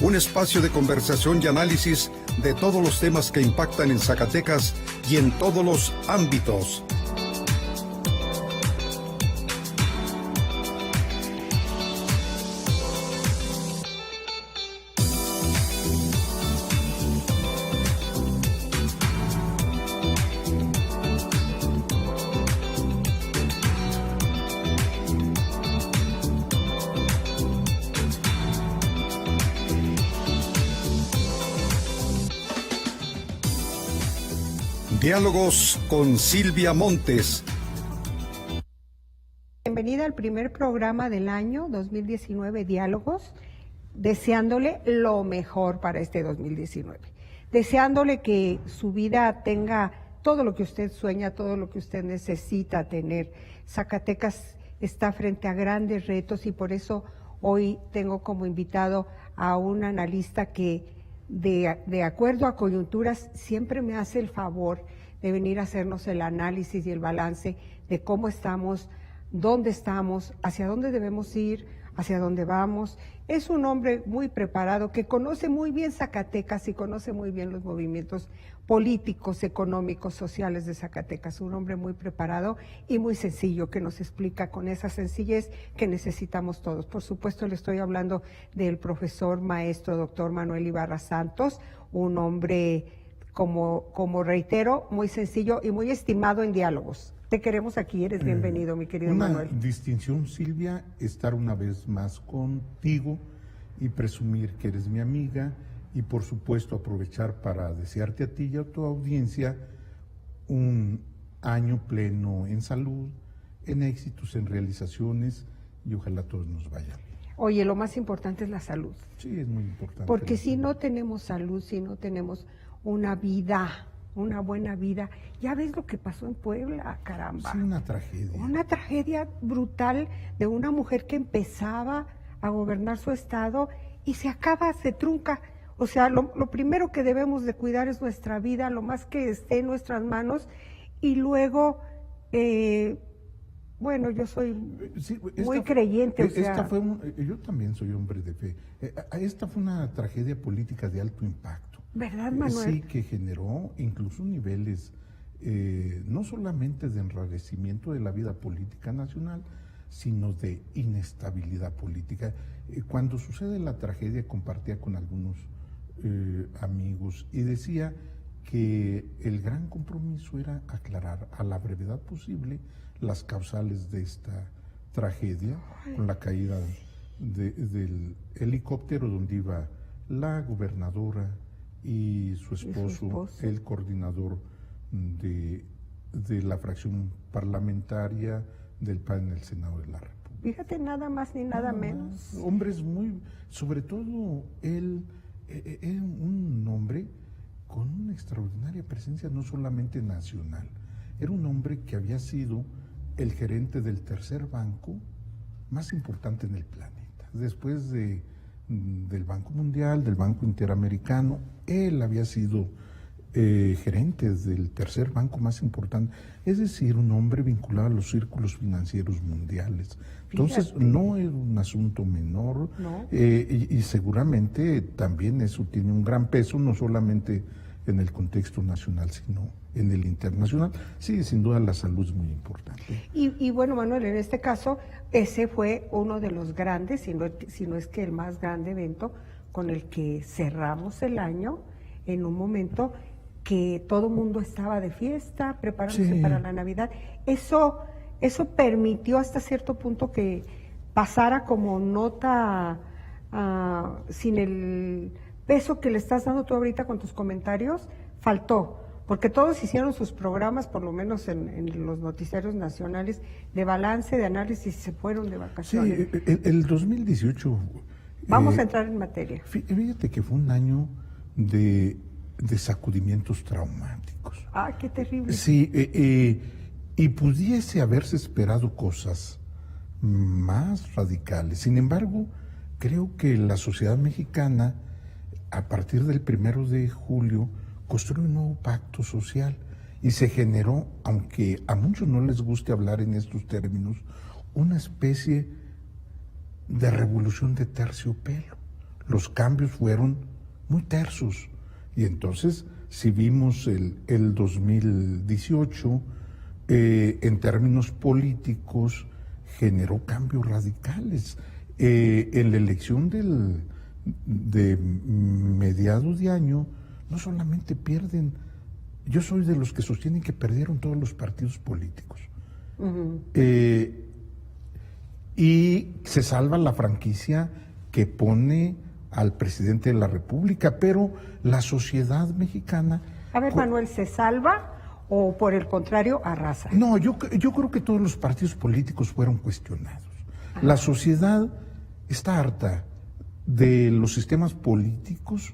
un espacio de conversación y análisis de todos los temas que impactan en Zacatecas y en todos los ámbitos. Diálogos con Silvia Montes. Bienvenida al primer programa del año 2019, Diálogos, deseándole lo mejor para este 2019, deseándole que su vida tenga todo lo que usted sueña, todo lo que usted necesita tener. Zacatecas está frente a grandes retos y por eso hoy tengo como invitado a un analista que de acuerdo a coyunturas siempre me hace el favor de venir a hacernos el análisis y el balance de cómo estamos, dónde estamos, hacia dónde debemos ir, hacia dónde vamos. Es un hombre muy preparado que conoce muy bien Zacatecas y conoce muy bien los movimientos políticos, económicos, sociales de Zacatecas. Un hombre muy preparado y muy sencillo que nos explica con esa sencillez que necesitamos todos. Por supuesto, le estoy hablando del profesor, maestro, doctor Manuel Ibarra Santos, un hombre, como reitero, muy sencillo y muy estimado en diálogos. Te queremos aquí, eres bienvenido, mi querido Manuel. Una distinción, Silvia, estar una vez más contigo y presumir que eres mi amiga y por supuesto aprovechar para desearte a ti y a tu audiencia un año pleno en salud, en éxitos, en realizaciones y ojalá a todos nos vaya bien. Oye, lo más importante es la salud. Sí, es muy importante. Porque si no tenemos salud, si no tenemos una vida, una buena vida. Ya ves lo que pasó en Puebla, caramba. Sí, una tragedia. Una tragedia brutal de una mujer que empezaba a gobernar su estado y se acaba, se trunca. O sea, lo primero que debemos de cuidar es nuestra vida, lo más que esté en nuestras manos. Y luego, bueno, yo soy muy creyente. Yo también soy hombre de fe. Esta fue una tragedia política de alto impacto. ¿Verdad, Manuel? Sí, que generó incluso niveles no solamente de enrarecimiento de la vida política nacional, sino de inestabilidad política. Cuando sucede la tragedia, compartía con algunos amigos y decía que el gran compromiso era aclarar a la brevedad posible las causales de esta tragedia, con la caída del helicóptero donde iba la gobernadora y su esposo, el coordinador de la fracción parlamentaria del PAN en el Senado de la República. Fíjate, nada más ni nada menos. Hombres muy, sobre todo él, era un hombre con una extraordinaria presencia no solamente nacional, era un hombre que había sido el gerente del tercer banco más importante en el planeta, después del Banco Mundial, del Banco Interamericano. Él había sido gerente del tercer banco más importante, es decir, un hombre vinculado a los círculos financieros mundiales. Entonces, fíjate, no es un asunto menor, ¿no? Y seguramente también eso tiene un gran peso, no solamente en el contexto nacional, sino en el internacional. Sí, sin duda la salud es muy importante. Y bueno, Manuel, en este caso, ese fue uno de los grandes, si no es que el más grande evento con el que cerramos el año, en un momento que todo el mundo estaba de fiesta, preparándose para la Navidad. Eso permitió hasta cierto punto que pasara como nota sin el peso que le estás dando tú ahorita con tus comentarios, faltó. Porque todos hicieron sus programas, por lo menos en los noticiarios nacionales, de balance, de análisis, y se fueron de vacaciones. Sí, el 2018... Vamos a entrar en materia. Fíjate que fue un año de sacudimientos traumáticos. ¡Ah, qué terrible! Sí, y pudiese haberse esperado cosas más radicales. Sin embargo, creo que la sociedad mexicana, a partir del 1 de julio, construyó un nuevo pacto social y se generó, aunque a muchos no les guste hablar en estos términos, una especie de revolución de terciopelo. los cambios fueron muy tersos. Y entonces, si vimos el 2018, en términos políticos, generó cambios radicales. En la elección de mediados de año, no solamente pierden, yo soy de los que sostienen que perdieron todos los partidos políticos. Y se salva la franquicia que pone al presidente de la República, pero la sociedad mexicana... A ver, Manuel, ¿se salva o por el contrario arrasa? No, yo creo que todos los partidos políticos fueron cuestionados. La sociedad está harta de los sistemas políticos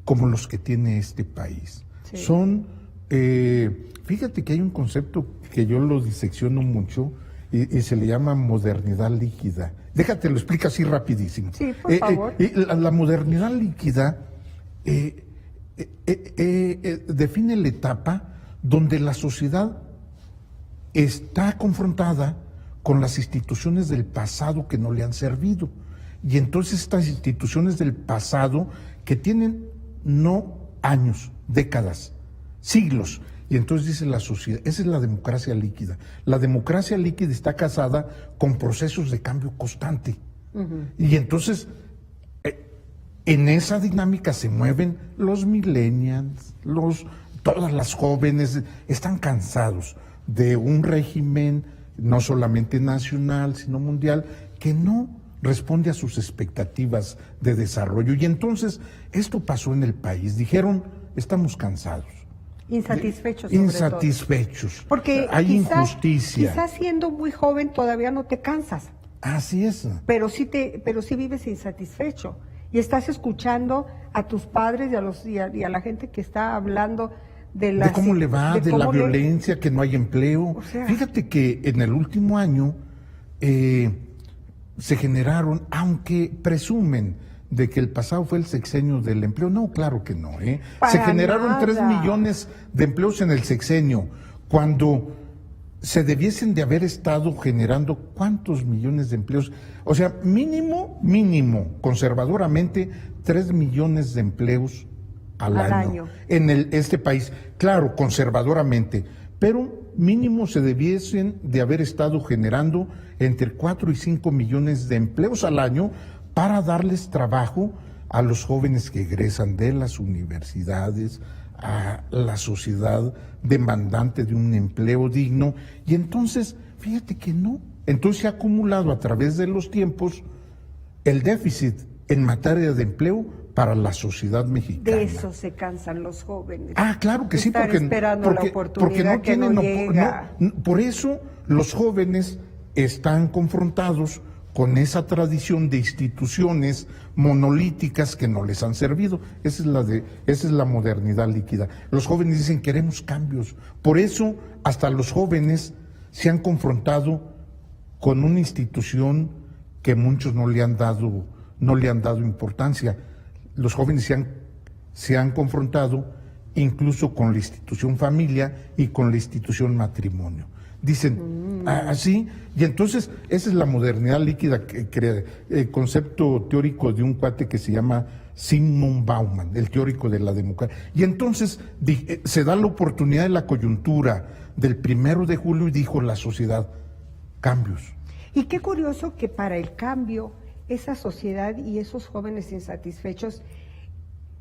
como los que tiene este país. Sí. Son, fíjate que hay un concepto que yo lo disecciono mucho y se le llama modernidad líquida. Déjate, lo explico así rapidísimo. Sí, por favor. La modernidad líquida define la etapa donde la sociedad está confrontada con las instituciones del pasado que no le han servido. Y entonces estas instituciones del pasado que tienen no años, décadas, siglos. Y entonces dice la sociedad, esa es la democracia líquida. La democracia líquida está casada con procesos de cambio constante. Y entonces, en esa dinámica se mueven los millennials, todas las jóvenes, están cansados de un régimen no solamente nacional, sino mundial, que no responde a sus expectativas de desarrollo. Y entonces, esto pasó en el país. Dijeron, estamos cansados. Insatisfechos. Insatisfechos. Porque hay injusticia. Quizás siendo muy joven todavía no te cansas. Así es. Pero sí vives insatisfecho. Y estás escuchando a tus padres y a la gente que está hablando de cómo le va, de la violencia, que no hay empleo. O sea, fíjate que en el último año se generaron, aunque presumen de que el pasado fue el sexenio del empleo, no, claro que no. Se generaron 3 millones de empleos en el sexenio, cuando se debiesen de haber estado generando ¿cuántos millones de empleos? O sea, mínimo, conservadoramente, 3 millones de empleos al año en este país. Claro, conservadoramente, pero mínimo se debiesen de haber estado generando entre 4 y 5 millones de empleos al año para darles trabajo a los jóvenes que egresan de las universidades, a la sociedad demandante de un empleo digno. Y entonces, fíjate que no. Entonces se ha acumulado a través de los tiempos el déficit en materia de empleo para la sociedad mexicana. De eso se cansan los jóvenes. Ah, claro que sí, porque esperando la oportunidad que no llega. Por eso los jóvenes están confrontados con esa tradición de instituciones monolíticas que no les han servido. Esa es la modernidad líquida. Los jóvenes dicen, queremos cambios. Por eso hasta los jóvenes se han confrontado con una institución que muchos no le han dado importancia. Los jóvenes se han confrontado incluso con la institución familia y con la institución matrimonio. Dicen, así, y entonces esa es la modernidad líquida que crea el concepto teórico de un cuate que se llama Zygmunt Bauman, el teórico de la democracia. Y entonces se da la oportunidad de la coyuntura del 1 de julio y dijo la sociedad, cambios. Y qué curioso que para el cambio esa sociedad y esos jóvenes insatisfechos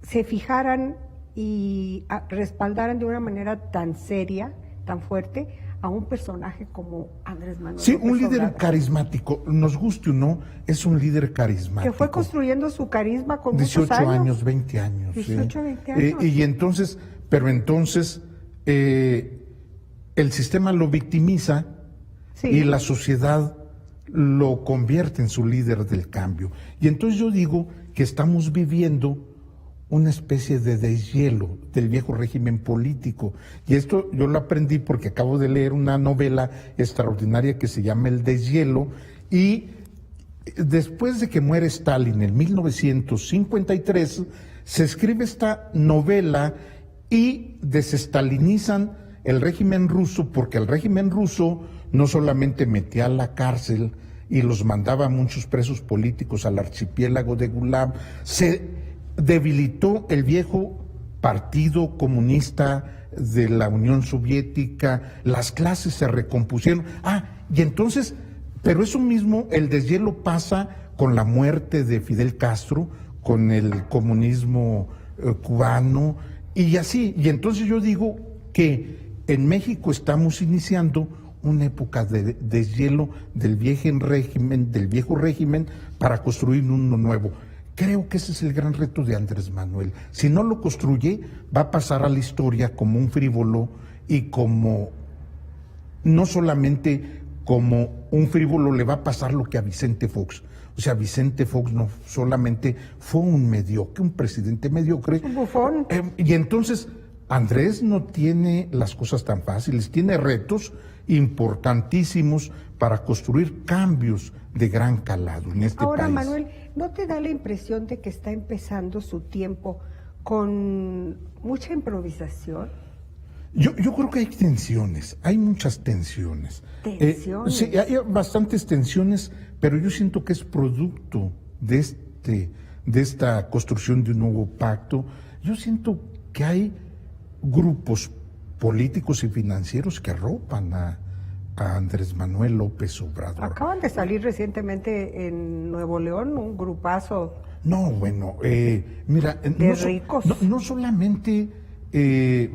se fijaran y respaldaran de una manera tan seria, tan fuerte, a un personaje como Andrés Manuel Sí, López un líder Obrador, carismático, nos guste o no, es un líder carismático. que fue construyendo su carisma con 18 años, 20 años. 18, 20 años. Y entonces, el sistema lo victimiza y la sociedad lo convierte en su líder del cambio. Y entonces yo digo que estamos viviendo una especie de deshielo del viejo régimen político. Y esto yo lo aprendí porque acabo de leer una novela extraordinaria que se llama El deshielo, y después de que muere Stalin en 1953, se escribe esta novela y desestalinizan el régimen ruso, porque el régimen ruso no solamente metía a la cárcel y los mandaba a muchos presos políticos al archipiélago de Gulam. Se debilitó el viejo Partido Comunista de la Unión Soviética, las clases se recompusieron. Y entonces, pero eso mismo, el deshielo pasa con la muerte de Fidel Castro, con el comunismo cubano, y así. Y entonces yo digo que en México estamos iniciando una época de deshielo del viejo régimen para construir uno nuevo. Creo que ese es el gran reto de Andrés Manuel. Si no lo construye, va a pasar a la historia como un frívolo y como, no solamente como un frívolo, le va a pasar lo que a Vicente Fox. O sea, Vicente Fox no solamente fue un mediocre, un presidente mediocre. Un bufón. Y entonces, Andrés no tiene las cosas tan fáciles, tiene retos importantísimos para construir cambios de gran calado en este país. Ahora, Manuel, ¿no te da la impresión de que está empezando su tiempo con mucha improvisación? Yo creo que hay tensiones, hay muchas tensiones. ¿Tensiones? Sí, hay bastantes tensiones, pero yo siento que es producto de esta construcción de un nuevo pacto. Yo siento que hay grupos políticos y financieros que arropan a Andrés Manuel López Obrador. Acaban de salir recientemente en Nuevo León un grupazo. No, bueno, mira, de ricos. No solamente,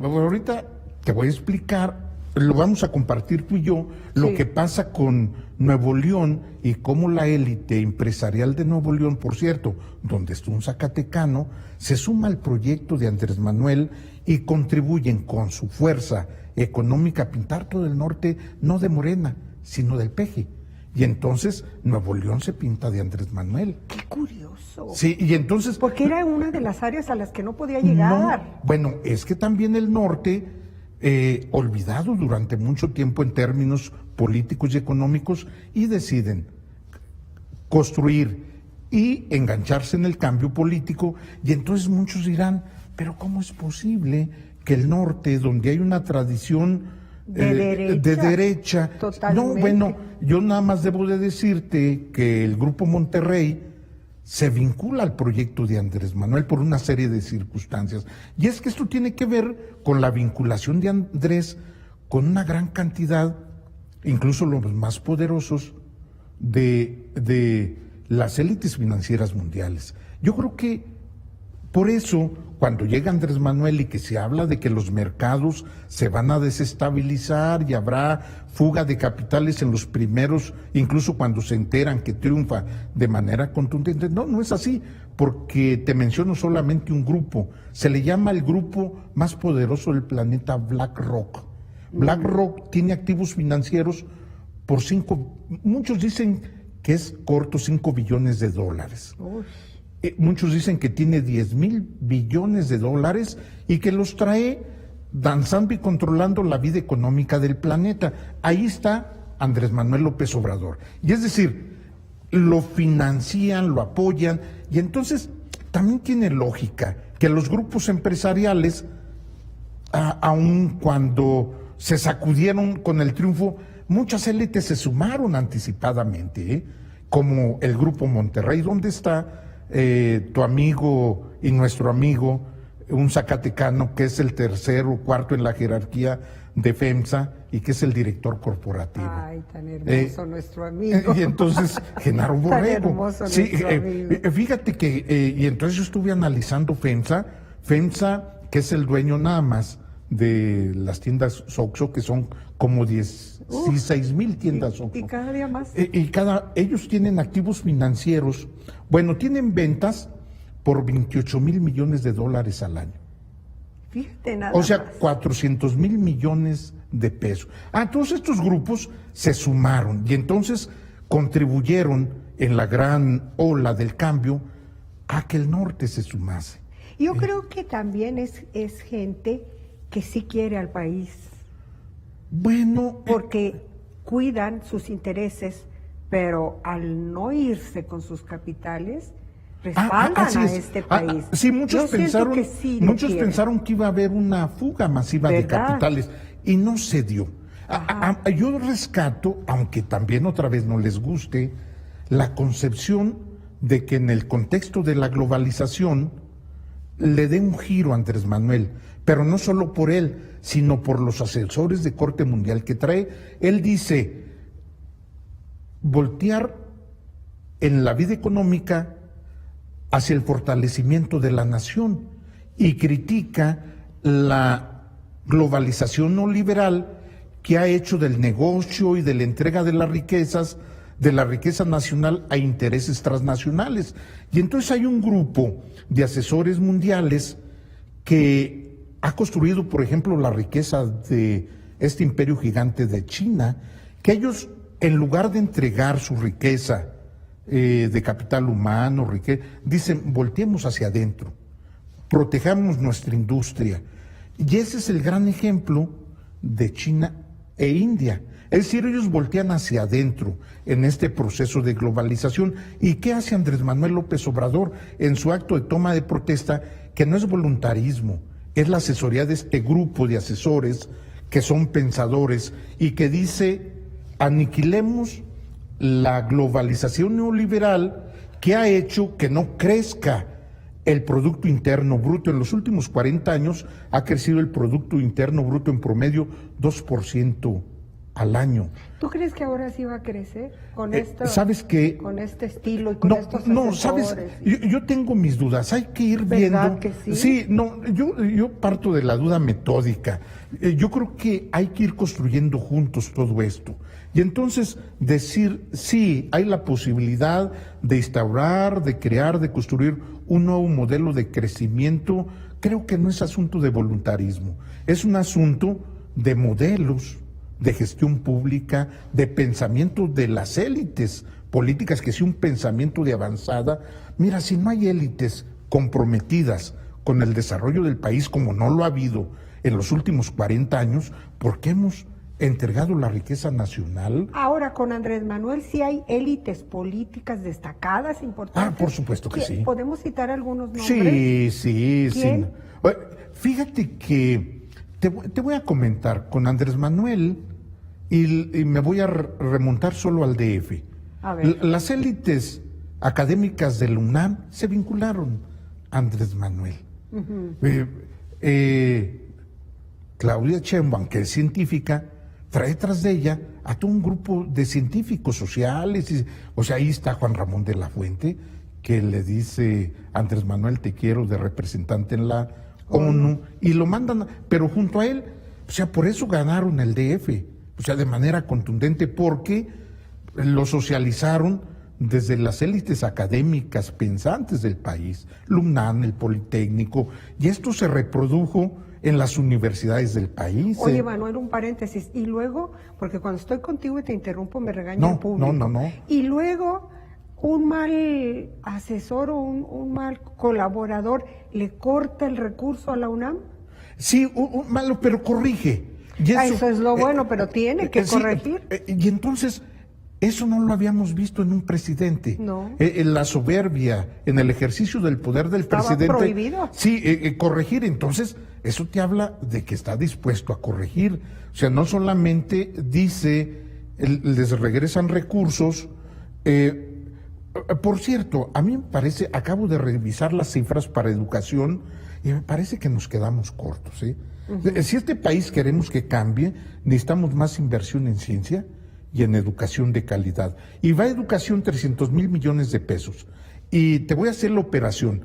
ahorita te voy a explicar, lo vamos a compartir tú y yo, lo que pasa con Nuevo León y cómo la élite empresarial de Nuevo León, por cierto, donde está un zacatecano, se suma al proyecto de Andrés Manuel y contribuyen con su fuerza económica a pintar todo el norte, no de Morena, sino del PG. Y entonces Nuevo León se pinta de Andrés Manuel. ¡Qué curioso! Sí, y entonces... Porque era una de las áreas a las que no podía llegar. No, bueno, es que también el norte, olvidado durante mucho tiempo en términos políticos y económicos, y deciden construir y engancharse en el cambio político, y entonces muchos dirán, pero ¿cómo es posible que el norte, donde hay una tradición de derecha, totalmente. No, bueno, yo nada más debo de decirte que el Grupo Monterrey se vincula al proyecto de Andrés Manuel por una serie de circunstancias. Y es que esto tiene que ver con la vinculación de Andrés con una gran cantidad, incluso los más poderosos, de las élites financieras mundiales. Yo creo que por eso, cuando llega Andrés Manuel y que se habla de que los mercados se van a desestabilizar y habrá fuga de capitales en los primeros, incluso cuando se enteran que triunfa de manera contundente, no es así, porque te menciono solamente un grupo, se le llama el grupo más poderoso del planeta, BlackRock. BlackRock tiene activos financieros por muchos dicen que es corto, $5 billones. Muchos dicen que tiene 10,000 billones de dólares y que los trae danzando y controlando la vida económica del planeta. Ahí está Andrés Manuel López Obrador. Y es decir, lo financian, lo apoyan, y entonces también tiene lógica que los grupos empresariales, aun cuando se sacudieron con el triunfo, muchas élites se sumaron anticipadamente, como el Grupo Monterrey, donde está tu amigo y nuestro amigo, un zacatecano que es el tercero o cuarto en la jerarquía de FEMSA y que es el director corporativo. Ay, tan hermoso nuestro amigo. Y entonces, Genaro Borrego. Tan hermoso nuestro amigo. Fíjate que, y entonces yo estuve analizando FEMSA, que es el dueño nada más de las tiendas Oxxo, que son como 16,000 tiendas Oxxo. Y cada día más. Ellos tienen activos financieros, bueno, tienen ventas por $28,000 millones al año. Fíjate nada O sea, más. 400,000 millones de pesos. Todos estos grupos se sumaron y entonces contribuyeron en la gran ola del cambio a que el norte se sumase. Yo creo que también es gente que sí quiere al país. Bueno, porque cuidan sus intereses, pero al no irse con sus capitales, respaldan a este país. Sí, muchos pensaron que sí pensaron que iba a haber una fuga masiva de capitales y no se dio. Yo rescato, aunque también otra vez no les guste, la concepción de que en el contexto de la globalización le dé un giro a Andrés Manuel, pero no solo por él, sino por los asesores de corte mundial que trae. Él dice, voltear en la vida económica hacia el fortalecimiento de la nación, y critica la globalización no liberal que ha hecho del negocio y de la entrega de las riquezas, de la riqueza nacional a intereses transnacionales. Y entonces hay un grupo de asesores mundiales que ha construido, por ejemplo, la riqueza de este imperio gigante de China, que ellos, en lugar de entregar su riqueza de capital humano, dicen, volteemos hacia adentro, protejamos nuestra industria. Y ese es el gran ejemplo de China e India. Es decir, ellos voltean hacia adentro en este proceso de globalización. ¿Y qué hace Andrés Manuel López Obrador en su acto de toma de protesta? Que no es voluntarismo, es la asesoría de este grupo de asesores que son pensadores y que dice, aniquilemos la globalización neoliberal que ha hecho que no crezca el Producto Interno Bruto. En los últimos 40 años ha crecido el Producto Interno Bruto en promedio 2% al año. ¿Tú crees que ahora sí va a crecer con ¿sabes qué? Con este estilo y con estos asesores? No, sabes, yo tengo mis dudas, hay que ir viendo. Que sí? Sí, no, yo parto de la duda metódica. Yo creo que hay que ir construyendo juntos todo esto. Y entonces decir, sí, hay la posibilidad de instaurar, de crear, de construir un nuevo modelo de crecimiento, creo que no es asunto de voluntarismo, es un asunto de modelos, de gestión pública, de pensamiento de las élites políticas, que sí, un pensamiento de avanzada. Mira, si no hay élites comprometidas con el desarrollo del país, como no lo ha habido en los últimos 40 años, ¿por qué hemos entregado la riqueza nacional? Ahora, con Andrés Manuel sí hay élites políticas destacadas, importantes. Por supuesto que sí. ¿Podemos citar algunos nombres? Sí. ¿Quién? Sí. Fíjate que te voy a comentar, con Andrés Manuel, y me voy a remontar solo al DF. A ver. Las élites académicas del UNAM se vincularon a Andrés Manuel. Claudia Sheinbaum, que es científica, trae tras de ella a todo un grupo de científicos sociales. O sea, ahí está Juan Ramón de la Fuente, que le dice, Andrés Manuel, te quiero de representante en la ONU, y lo mandan, pero junto a él, o sea, por eso ganaron el DF, o sea, de manera contundente, porque lo socializaron desde las élites académicas pensantes del país, el UNAM, el Politécnico, y esto se reprodujo en las universidades del país. Oye, Manuel, un paréntesis, y luego, porque cuando estoy contigo y te interrumpo, me regaña el público. No. Y luego, un mal asesor o un mal colaborador le corta el recurso a la UNAM. Sí, un malo, pero corrige. Y eso es lo bueno, pero tiene que corregir. Y entonces, eso no lo habíamos visto en un presidente. No. En la soberbia, en el ejercicio del poder del Estaba presidente. prohibido. Sí, corregir. Entonces, eso te habla de que está dispuesto a corregir. O sea, no solamente dice, les regresan recursos. Por cierto, a mí me parece, acabo de revisar las cifras para educación y me parece que nos quedamos cortos. Si este país queremos que cambie, necesitamos más inversión en ciencia y en educación de calidad. Y va a educación 300,000 millones de pesos. Y te voy a hacer la operación.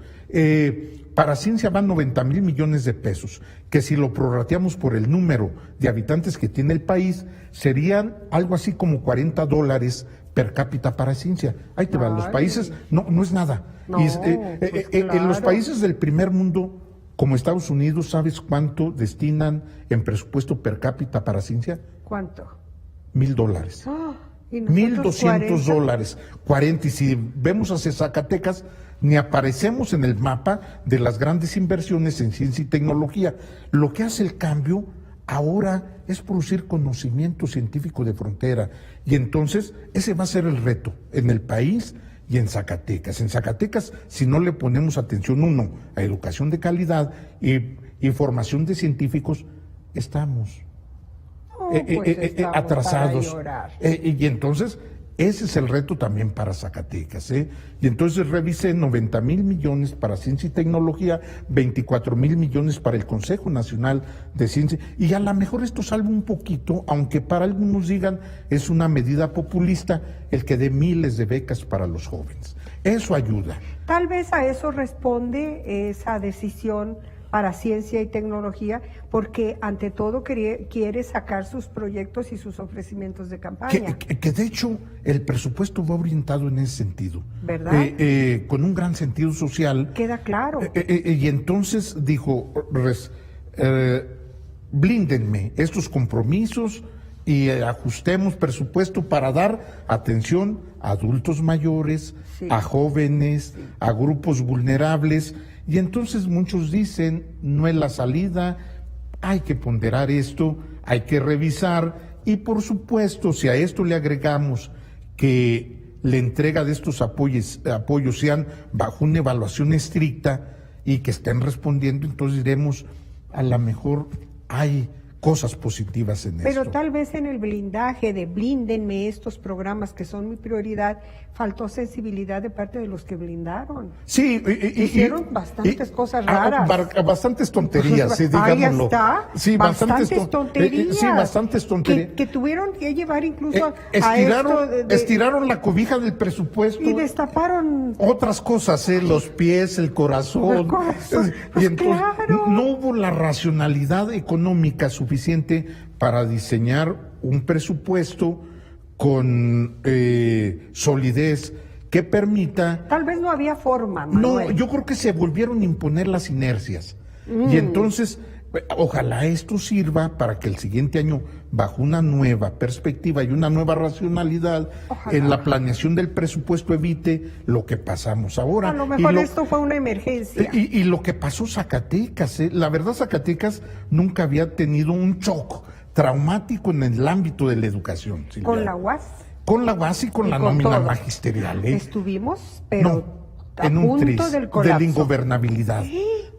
Para ciencia van 90,000 millones de pesos, que si lo prorrateamos por el número de habitantes que tiene el país, serían algo así como $40 per cápita para ciencia. Ahí te van los países, no es nada. No, En los países del primer mundo, como Estados Unidos, ¿sabes cuánto destinan en presupuesto per cápita para ciencia? ¿Cuánto? $1,000. ¿Y nosotros $1,200, 40. Y si vemos hacia Zacatecas, ni aparecemos en el mapa de las grandes inversiones en ciencia y tecnología. Lo que hace el cambio ahora es producir conocimiento científico de frontera. Y entonces ese va a ser el reto en el país y en Zacatecas. En Zacatecas, si no le ponemos atención, uno, a educación de calidad y formación de científicos, estamos Pues estamos atrasados. para llorar. Y entonces, ese es el reto también para Zacatecas. Y entonces revisé 90,000 millones para ciencia y tecnología, 24,000 millones para el Consejo Nacional de Ciencia. Y a lo mejor esto salva un poquito, aunque para algunos digan es una medida populista, el que dé miles de becas para los jóvenes. Eso ayuda. Tal vez a eso responde esa decisión para ciencia y tecnología, porque ante todo quiere sacar sus proyectos y sus ofrecimientos de campaña. Que de hecho el presupuesto va orientado en ese sentido. ¿Verdad? Con un gran sentido social. Queda claro. Y entonces dijo, blíndenme estos compromisos y ajustemos presupuesto para dar atención a adultos mayores, Sí. a jóvenes, a grupos vulnerables. Y entonces muchos dicen, no es la salida, hay que ponderar esto, hay que revisar. Y por supuesto, si a esto le agregamos que la entrega de estos apoyos sean bajo una evaluación estricta y que estén respondiendo, entonces diremos, a lo mejor hay cosas positivas en Pero esto. tal vez en el blindaje de blíndenme estos programas que son mi prioridad, faltó sensibilidad de parte de los que blindaron. Sí, Hicieron bastantes cosas raras. Bastantes tonterías, sí, digámoslo. Ahí está. Sí, bastantes tonterías. Sí, bastantes tonterías. Que tuvieron que llevar incluso a Estiraron, esto estiraron la cobija del presupuesto. y destaparon. Otras cosas, los pies, el corazón. El corazón, pues Y entonces claro. no hubo la racionalidad económica suficiente para diseñar un presupuesto con solidez que permita. Tal vez no había forma, No, Manuel. yo creo que se volvieron a imponer las inercias. Y entonces, ojalá esto sirva para que el siguiente año, bajo una nueva perspectiva y una nueva racionalidad, Ojalá. en la planeación del presupuesto evite lo que pasamos ahora. A lo mejor Y esto fue una emergencia. y lo que pasó Zacatecas, la verdad Zacatecas nunca había tenido un shock traumático en el ámbito de la educación. Silvia. Con la UAS. Con la UAS y con Y la con nómina todo. magisterial. Estuvimos, pero No, a en un punto tris del colapso. de la ingobernabilidad,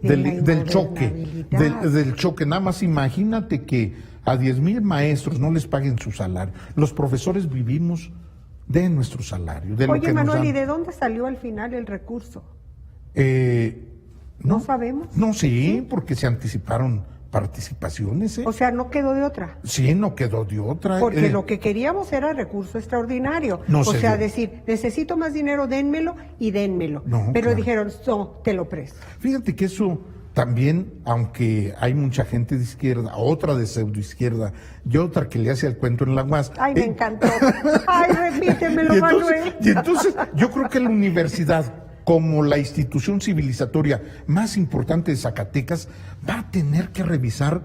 de la del choque, ingobernabilidad. del choque. Nada más imagínate que a 10,000 maestros no les paguen su salario. Los profesores vivimos de nuestro salario, de lo Oye, que Manuel, nos ¿y dan. de dónde salió al final el recurso? No ¿No sabemos? No, sí, porque se anticiparon participaciones. O sea, no quedó de otra. Sí, no quedó de otra. Porque lo que queríamos era recurso extraordinario. No o se sea, dio. decir, necesito más dinero, dénmelo y dénmelo. No, Pero claro. dijeron, no, te lo presto. Fíjate que eso también, aunque hay mucha gente de izquierda, otra de pseudoizquierda y otra que le hace el cuento en la UAS. Ay, me encantó. Ay, repítemelo, y Manuel. entonces, yo creo que la universidad, como la institución civilizatoria más importante de Zacatecas, va a tener que revisar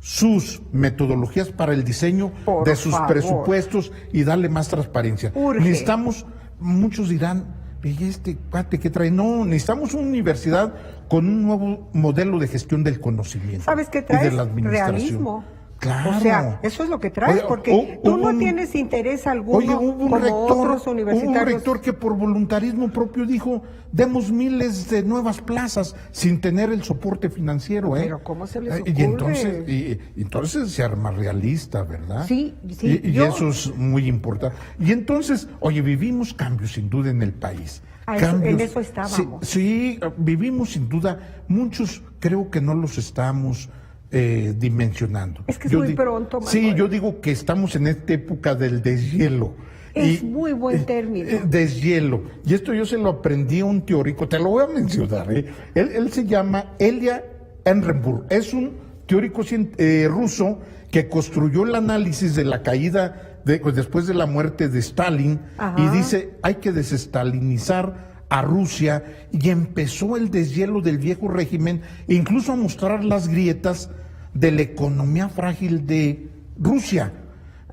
sus metodologías para el diseño Por de sus favor. presupuestos y darle más transparencia. Urge. Necesitamos, muchos dirán, ¿y este cuate qué trae? No, necesitamos una universidad con un nuevo modelo de gestión del conocimiento. ¿Sabes qué y de traes? la administración. Realismo. Claro. O sea, eso es lo que traes, Oye, porque tú hubo no un- tienes interés alguno Oye, hubo un como rector, otros hubo un universitarios. rector que por voluntarismo propio dijo, demos miles de nuevas plazas sin tener el soporte financiero, ¿eh? Pero ¿cómo se les Y ocurre? entonces se arma realista, ¿verdad? Sí, sí, Y yo- eso es muy importante. Y entonces, oye, vivimos cambios sin duda en el país. En eso estábamos. Sí, vivimos sin duda. Muchos creo que no los estamos dimensionando. Es que es muy pronto, Sí, Manuel. yo digo que estamos en esta época del deshielo. Es muy buen término. Deshielo. Y esto yo se lo aprendí a un teórico, te lo voy a mencionar. Él se llama Elia Ehrenburg. Es un teórico ruso que construyó el análisis de la caída después de la muerte de Stalin. Ajá. Y dice, hay que desestalinizar a Rusia, y empezó el deshielo del viejo régimen, incluso a mostrar las grietas de la economía frágil de Rusia.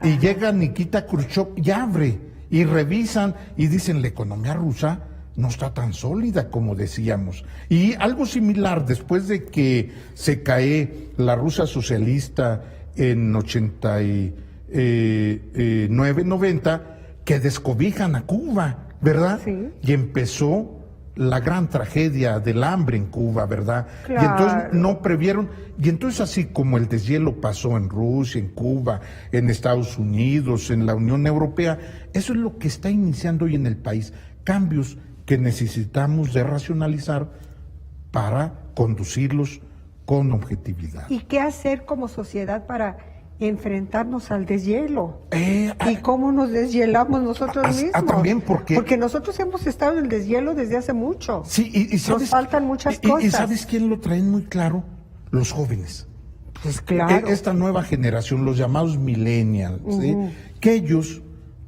Y llega Nikita Khrushchev y abre, y revisan, y dicen, la economía rusa no está tan sólida como decíamos. Y algo similar, después de que se cae la Rusia socialista en 89, 90, que descobijan a Cuba, ¿verdad? Sí. Y empezó la gran tragedia del hambre en Cuba, ¿verdad? Claro. Y entonces no previeron, y entonces así como el deshielo pasó en Rusia, en Cuba, en Estados Unidos, en la Unión Europea, eso es lo que está iniciando hoy en el país, cambios que necesitamos de racionalizar para conducirlos con objetividad. ¿Y qué hacer como sociedad para enfrentarnos al deshielo? ¿Y cómo nos deshielamos nosotros mismos? También porque nosotros hemos estado en el deshielo desde hace mucho. Sí, y sabes, nos faltan muchas cosas. ¿Y sabes quién lo traen muy claro? Los jóvenes. Pues claro. Esta nueva generación, los llamados millennials, ¿sí? Que ellos,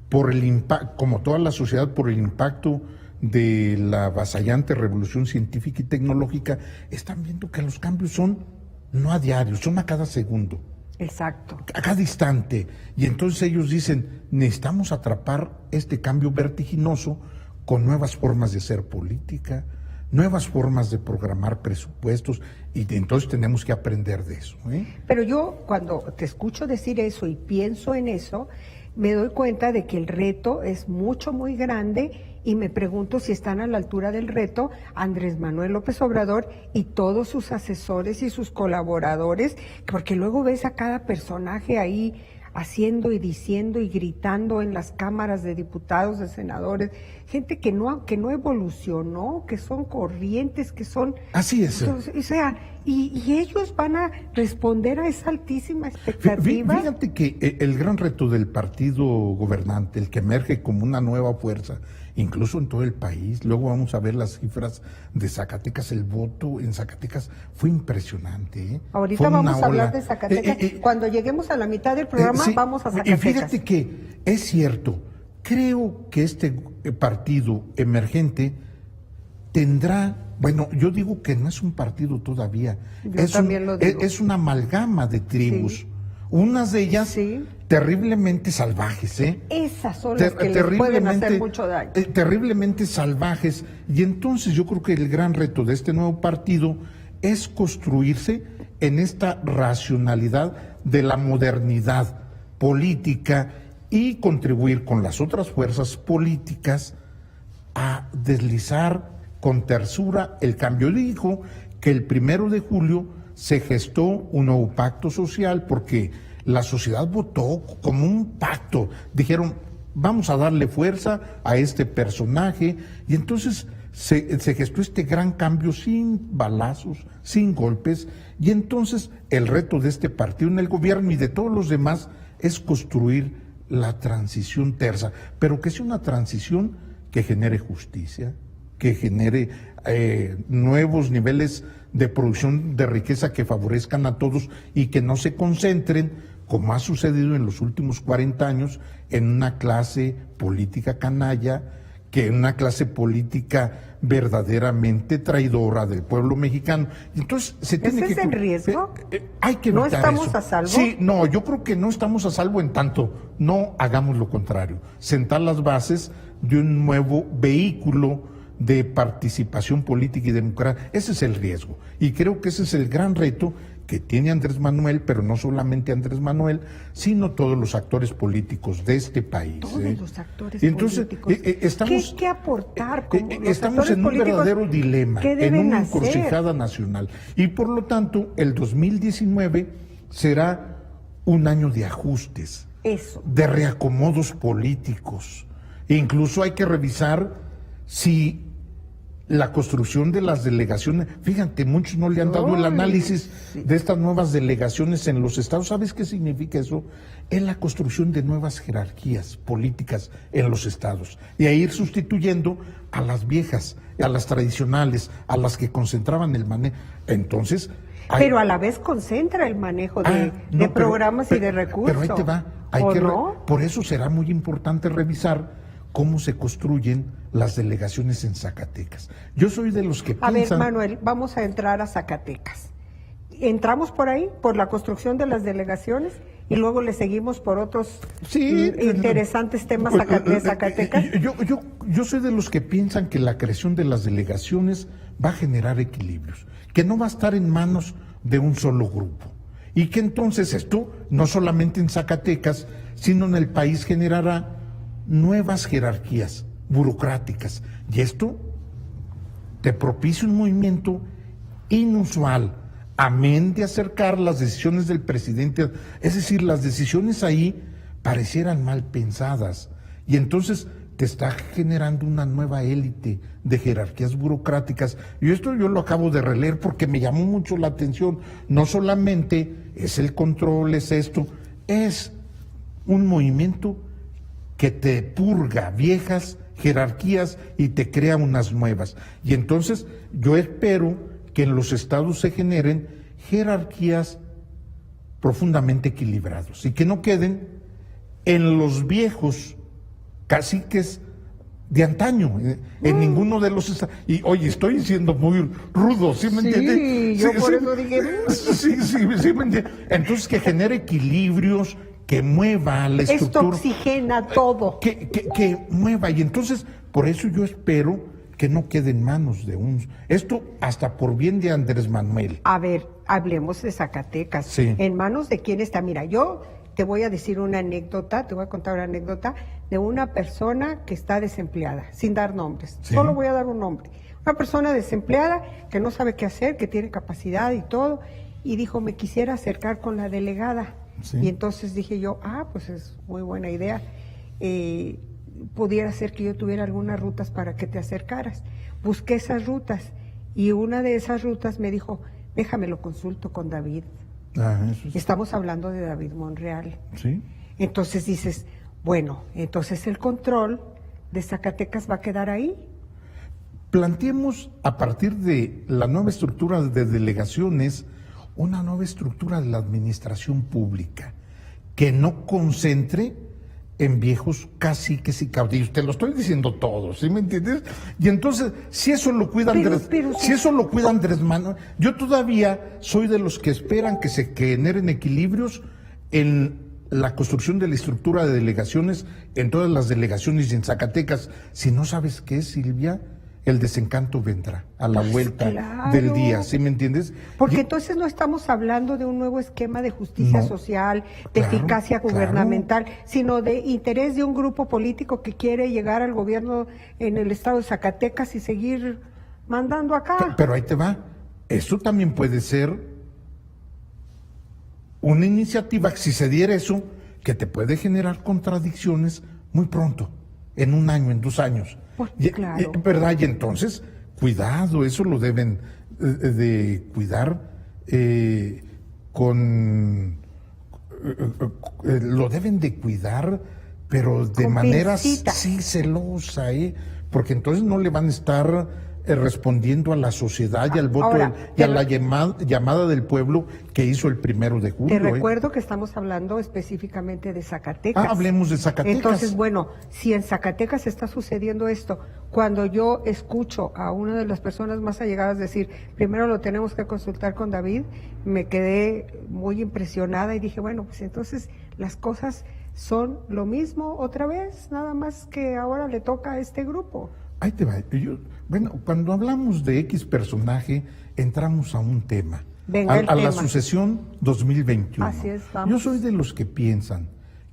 por el impacto, como toda la sociedad, por el impacto de la avasallante revolución científica y tecnológica, están viendo que los cambios son no a diario, son a cada segundo. Exacto. A cada instante. Y entonces ellos dicen, necesitamos atrapar este cambio vertiginoso con nuevas formas de hacer política, nuevas formas de programar presupuestos, y entonces tenemos que aprender de eso. Pero yo cuando te escucho decir eso y pienso en eso, me doy cuenta de que el reto es muy grande, y me pregunto si están a la altura del reto Andrés Manuel López Obrador y todos sus asesores y sus colaboradores, porque luego ves a cada personaje ahí haciendo y diciendo y gritando en las cámaras de diputados, de senadores, gente que no evolucionó, que son corrientes, que son... Así es. O sea, y ellos van a responder a esa altísima expectativa. Fíjate que el gran reto del partido gobernante, el que emerge como una nueva fuerza, incluso en todo el país, luego vamos a ver las cifras de Zacatecas, el voto en Zacatecas fue impresionante. Ahorita vamos a hablar de Zacatecas. Cuando lleguemos a la mitad del programa, vamos a Zacatecas. Y fíjate que es cierto, creo que este partido emergente tendrá, bueno, yo digo que no es un partido todavía, es una amalgama de tribus. Sí. Unas de ellas terriblemente salvajes, Esas son las que les pueden hacer mucho daño. Terriblemente salvajes. Y entonces yo creo que el gran reto de este nuevo partido es construirse en esta racionalidad de la modernidad política y contribuir con las otras fuerzas políticas a deslizar con tersura el cambio. Dijo que el 1 de julio se gestó un nuevo pacto social porque la sociedad votó como un pacto. Dijeron, vamos a darle fuerza a este personaje, y entonces se gestó este gran cambio sin balazos, sin golpes, y entonces el reto de este partido en el gobierno y de todos los demás es construir la transición tersa, pero que sea una transición que genere justicia, que genere nuevos niveles de producción de riqueza que favorezcan a todos y que no se concentren, como ha sucedido en los últimos 40 años, en una clase política canalla, que en una clase política verdaderamente traidora del pueblo mexicano. Entonces se tiene ¿Ese es el riesgo? Hay que ¿No evitar estamos eso. a salvo? Sí, no, yo creo que no estamos a salvo en tanto no hagamos lo contrario, sentar las bases de un nuevo vehículo de participación política y democrática. Ese es el riesgo, y creo que ese es el gran reto que tiene Andrés Manuel, pero no solamente Andrés Manuel, sino todos los actores políticos de este país. Todos los actores políticos. Estamos, ¿Qué aportar? Como estamos en un verdadero dilema, en una hacer? encrucijada nacional. Y por lo tanto, el 2019 será un año de ajustes, de reacomodos políticos. E incluso hay que revisar si la construcción de las delegaciones, fíjate, muchos no le han dado el análisis de estas nuevas delegaciones en los estados. ¿Sabes qué significa eso? Es la construcción de nuevas jerarquías políticas en los estados, y a ir sustituyendo a las viejas, a las tradicionales, a las que concentraban el manejo. Entonces, pero a la vez concentra el manejo de programas y de recursos. Pero ahí te va, por eso será muy importante revisar cómo se construyen las delegaciones en Zacatecas. Yo soy de los que piensan... A ver, Manuel, vamos a entrar a Zacatecas. ¿Entramos por ahí, por la construcción de las delegaciones, y luego le seguimos por otros interesantes temas de Zacatecas? Yo soy de los que piensan que la creación de las delegaciones va a generar equilibrios, que no va a estar en manos de un solo grupo, y que entonces esto, no solamente en Zacatecas, sino en el país, generará nuevas jerarquías burocráticas, y esto te propicia un movimiento inusual, amén de acercar las decisiones del presidente, es decir, las decisiones ahí parecieran mal pensadas, y entonces te está generando una nueva élite de jerarquías burocráticas. Y esto yo lo acabo de releer porque me llamó mucho la atención. No solamente es el control, es esto, es un movimiento que te purga viejas jerarquías y te crea unas nuevas. Y entonces yo espero que en los estados se generen jerarquías profundamente equilibrados y que no queden en los viejos caciques de antaño, en ninguno de los estados. Y oye, estoy siendo muy rudo, ¿sí me entiendes? Sí, yo por eso dije... Sí, me entiendes. Entonces que genere equilibrios, que mueva la estructura. Esto oxigena todo. Que mueva, y entonces por eso yo espero que no quede en manos de unos. Esto hasta por bien de Andrés Manuel. A ver, hablemos de Zacatecas. Sí. ¿En manos de quién está? Mira, yo te voy a decir una anécdota, te voy a contar una anécdota de una persona que está desempleada, sin dar nombres. Sí. Solo voy a dar un nombre. Una persona desempleada que no sabe qué hacer, que tiene capacidad y todo, y dijo, me quisiera acercar con la delegada. Sí. Y entonces dije yo, pues es muy buena idea. Pudiera ser que yo tuviera algunas rutas para que te acercaras. Busqué esas rutas y una de esas rutas me dijo, déjame lo consulto con David. Eso es. Estamos hablando de David Monreal. Sí. Entonces dices, bueno, entonces el control de Zacatecas va a quedar ahí. Planteemos a partir de la nueva estructura de delegaciones una nueva estructura de la administración pública que no concentre en viejos caciques y caudillos. Te lo estoy diciendo todo, ¿sí me entiendes? Y entonces, si eso lo cuida Andrés Manuel, yo todavía soy de los que esperan que se generen equilibrios en la construcción de la estructura de delegaciones, en todas las delegaciones y en Zacatecas. Si no sabes qué es, Silvia, el desencanto vendrá a la vuelta del día, ¿sí me entiendes? Porque entonces no estamos hablando de un nuevo esquema de justicia social, de eficacia gubernamental, sino de interés de un grupo político que quiere llegar al gobierno en el estado de Zacatecas y seguir mandando acá. Pero ahí te va. Esto también puede ser una iniciativa, si se diera eso, que te puede generar contradicciones muy pronto, en 1 año, en 2 años. Claro. ¿Verdad? Y entonces, cuidado, eso lo deben de cuidar lo deben de cuidar, pero de manera sí celosa, porque entonces no le van a estar respondiendo a la sociedad y al voto y a la llamada del pueblo que hizo el 1 de julio. Te recuerdo que estamos hablando específicamente de Zacatecas. Hablemos de Zacatecas. Entonces, bueno, si en Zacatecas está sucediendo esto, cuando yo escucho a una de las personas más allegadas decir, primero lo tenemos que consultar con David, me quedé muy impresionada y dije, bueno, pues entonces las cosas son lo mismo otra vez, nada más que ahora le toca a este grupo. Ahí te va. Bueno, cuando hablamos de X personaje, entramos a un tema. Venga, a la sucesión 2021. Así es, vamos. Yo soy de los que piensan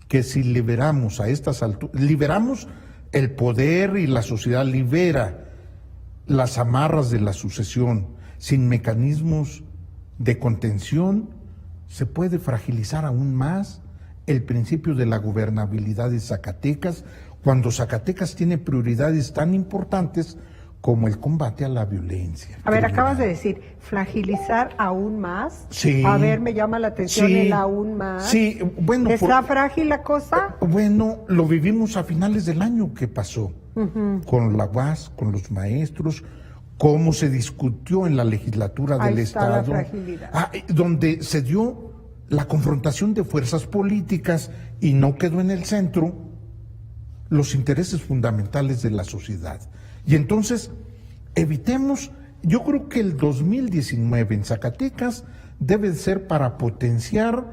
que si liberamos a estas alturas, liberamos el poder y la sociedad, libera las amarras de la sucesión sin mecanismos de contención, se puede fragilizar aún más el principio de la gobernabilidad de Zacatecas, cuando Zacatecas tiene prioridades tan importantes como el combate a la violencia. A ver, acabas de decir, fragilizar aún más. Sí. A ver, me llama la atención el aún más. Sí, bueno. ¿Está frágil la cosa? Bueno, lo vivimos a finales del año que pasó, con la UAS, con los maestros, cómo se discutió en la legislatura del Estado. La fragilidad. Donde se dio la confrontación de fuerzas políticas y no quedó en el centro los intereses fundamentales de la sociedad. Y entonces, evitemos, yo creo que el 2019 en Zacatecas debe ser para potenciar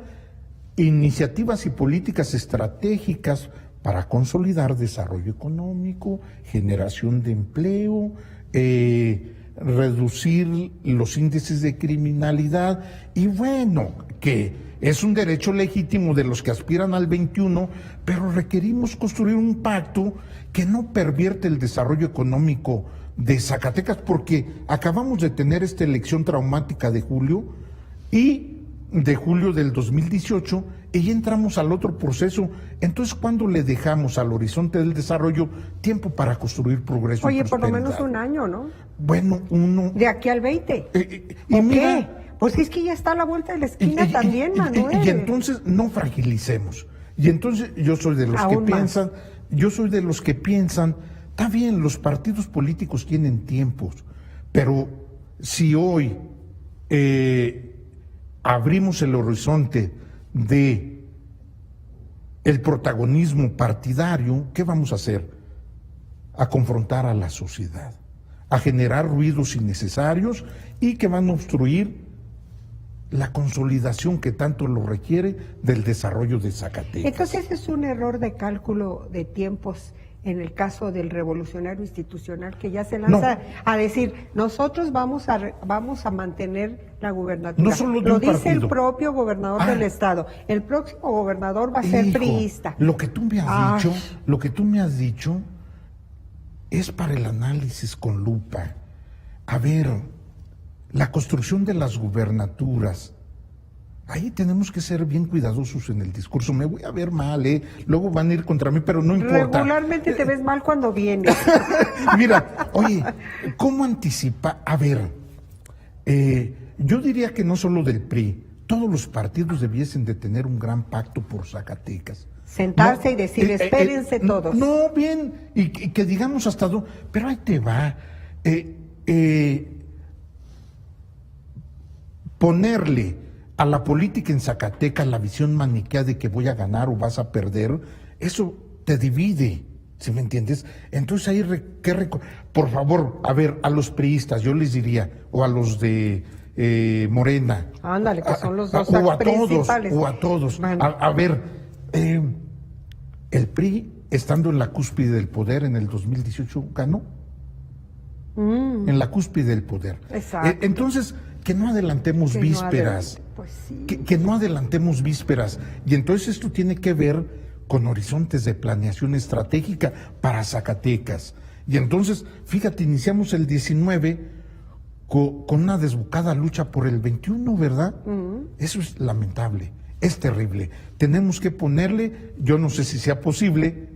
iniciativas y políticas estratégicas para consolidar desarrollo económico, generación de empleo, reducir los índices de criminalidad y bueno, que es un derecho legítimo de los que aspiran al 21, pero requerimos construir un pacto que no pervierte el desarrollo económico de Zacatecas, porque acabamos de tener esta elección traumática de julio del 2018, y ya entramos al otro proceso. Entonces, ¿cuándo le dejamos al horizonte del desarrollo tiempo para construir progreso? Oye, y por lo prosperidad? menos un año, ¿no? Bueno, uno... De aquí al 20. y ¿O mira, qué? Pues es que ya está a la vuelta de la esquina también, Manuel. Y entonces no fragilicemos. Y entonces yo soy de los Aún que más. piensan, está bien, los partidos políticos tienen tiempos, pero si hoy abrimos el horizonte de el protagonismo partidario, ¿qué vamos a hacer? A confrontar a la sociedad, a generar ruidos innecesarios y que van a obstruir la consolidación que tanto lo requiere del desarrollo de Zacatecas. Entonces es un error de cálculo de tiempos en el caso del revolucionario institucional, que ya se lanza a decir, nosotros vamos a mantener la gubernatura. No solo de lo un dice partido. el propio gobernador del estado. El próximo gobernador va a ser Hijo, priista. Lo que tú me has dicho es para el análisis con lupa. A ver, la construcción de las gubernaturas, ahí tenemos que ser bien cuidadosos en el discurso. Me voy a ver mal, luego van a ir contra mí, pero no importa. Regularmente te ves mal cuando vienes. Mira, oye, ¿cómo anticipa? A ver, yo diría que no solo del PRI, todos los partidos debiesen de tener un gran pacto por Zacatecas. Sentarse y decir, espérense todos. No, bien, y que digamos hasta dónde, pero ahí te va. Ponerle a la política en Zacatecas la visión maniquea de que voy a ganar o vas a perder, eso te divide, ¿sí me entiendes? Entonces ahí, por favor, a ver, a los priistas yo les diría, o a los de Morena. Ándale, que son los dos principales. principales. O a todos. Bueno. A ver, el PRI, estando en la cúspide del poder en el 2018, ganó. En la cúspide del poder. Exacto. Entonces, que no adelantemos vísperas. Pues sí. Que no adelantemos vísperas. Y entonces esto tiene que ver con horizontes de planeación estratégica para Zacatecas. Y entonces, fíjate, iniciamos el 19 con una desbocada lucha por el 21, ¿verdad? Eso es lamentable, es terrible. Tenemos que ponerle, yo no sé si sea posible,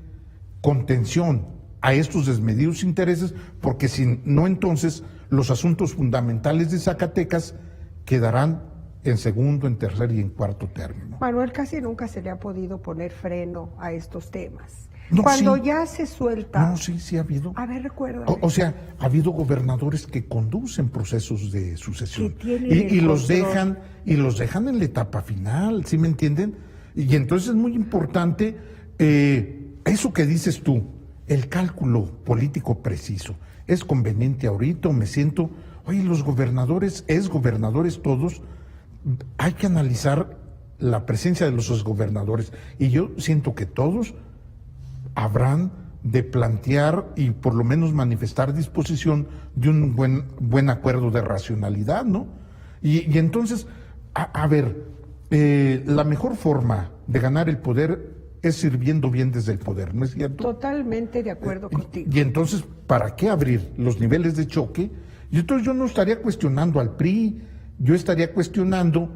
contención a estos desmedidos intereses, porque si no, entonces los asuntos fundamentales de Zacatecas quedarán en segundo, en tercer y en cuarto término. Manuel, casi nunca se le ha podido poner freno a estos temas. No, Cuando sí. Ya se suelta. No, sí ha habido. A ver, recuerda. O sea, ha habido gobernadores que conducen procesos de sucesión Que tienen y el los control. dejan en la etapa final, ¿sí me entienden? Y entonces es muy importante eso que dices tú, el cálculo político preciso. ¿Es conveniente ahorita o me siento? Oye, los gobernadores, exgobernadores todos, hay que analizar la presencia de los exgobernadores. Y yo siento que todos habrán de plantear y por lo menos manifestar disposición de un buen acuerdo de racionalidad, ¿no? Y entonces, a ver, la mejor forma de ganar el poder es sirviendo bien desde el poder, ¿no es cierto? Totalmente de acuerdo contigo. Y entonces, ¿para qué abrir los niveles de choque? Y entonces yo no estaría cuestionando al PRI, yo estaría cuestionando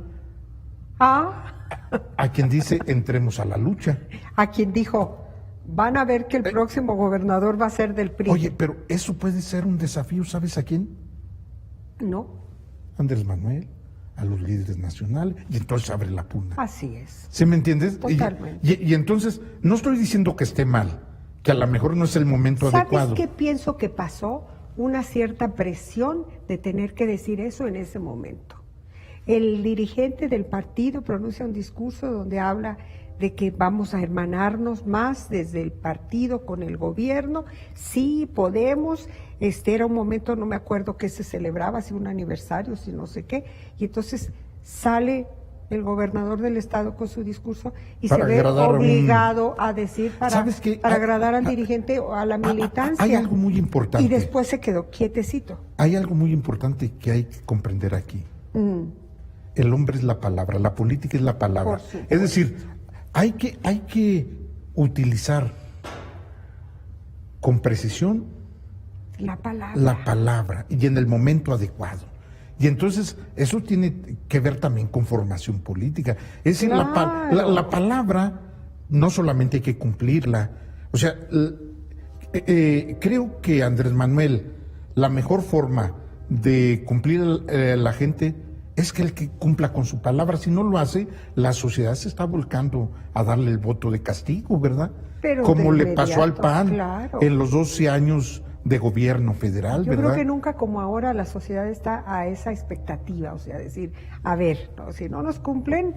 a quien dice entremos a la lucha. A quien dijo, van a ver que el próximo gobernador va a ser del PRI. Oye, pero eso puede ser un desafío, ¿sabes a quién? No, Andrés Manuel, a los líderes nacionales, y entonces abre la pugna. así es. ¿Sí me entiendes? Totalmente. Y entonces, no estoy diciendo que esté mal, que a lo mejor no es el momento adecuado. ¿Sabes qué pienso que pasó? Una cierta presión de tener que decir eso en ese momento. El dirigente del partido pronuncia un discurso donde habla de que vamos a hermanarnos más desde el partido con el gobierno. Sí, podemos. Era un momento, no me acuerdo qué se celebraba, si un aniversario, si no sé qué. Y entonces sale el gobernador del estado con su discurso y se ve obligado a decir para agradar al dirigente o a la militancia. Hay algo muy importante. Y después se quedó quietecito. Hay algo muy importante que hay que comprender aquí. el hombre es la palabra, la política es la palabra. Es decir, hay que utilizar con precisión la palabra y en el momento adecuado. Y entonces eso tiene que ver también con formación política. Es decir, la palabra no solamente hay que cumplirla. O sea, creo que Andrés Manuel, la mejor forma de cumplir la gente es que el que cumpla con su palabra. Si no lo hace, la sociedad se está volcando a darle el voto de castigo, ¿verdad? Pero como le pasó al PAN, claro, en los 12 años de gobierno federal, yo ¿verdad? creo que nunca como ahora la sociedad está a esa expectativa, o sea, decir, a ver, no, si no nos cumplen,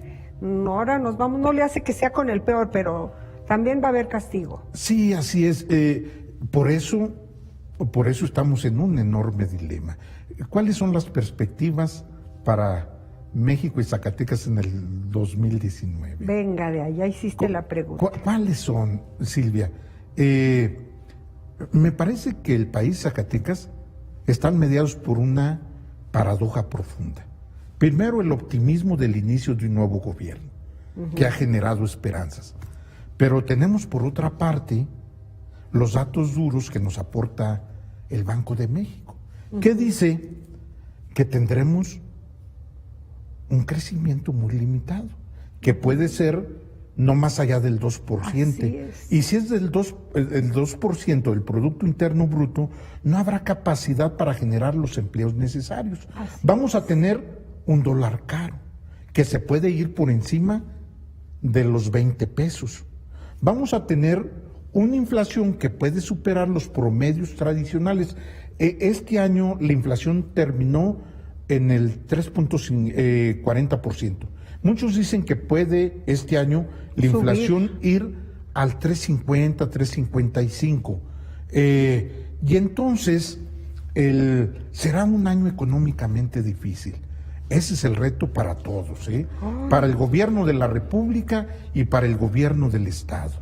ahora nos vamos, no le hace que sea con el peor, pero también va a haber castigo. Sí, así es. Por eso estamos en un enorme dilema. ¿Cuáles son las perspectivas para México y Zacatecas en el 2019? Venga, de allá hiciste la pregunta. ¿Cuáles son, Silvia? Me parece que el país Zacatecas están mediados por una paradoja profunda. Primero, el optimismo del inicio de un nuevo gobierno, que ha generado esperanzas. Pero tenemos por otra parte los datos duros que nos aporta el Banco de México, que dice que tendremos un crecimiento muy limitado, que puede ser no más allá del 2%. Y si es el 2% del Producto Interno Bruto, no habrá capacidad para generar los empleos necesarios. Vamos a tener un dólar caro, que se puede ir por encima de los 20 pesos. Vamos a tener una inflación que puede superar los promedios tradicionales. Este año la inflación terminó en el 3.40%. Muchos dicen que puede este año la inflación ir al 3.50, 3.55. Y entonces será un año económicamente difícil. Ese es el reto para todos, para el gobierno de la República y para el gobierno del Estado.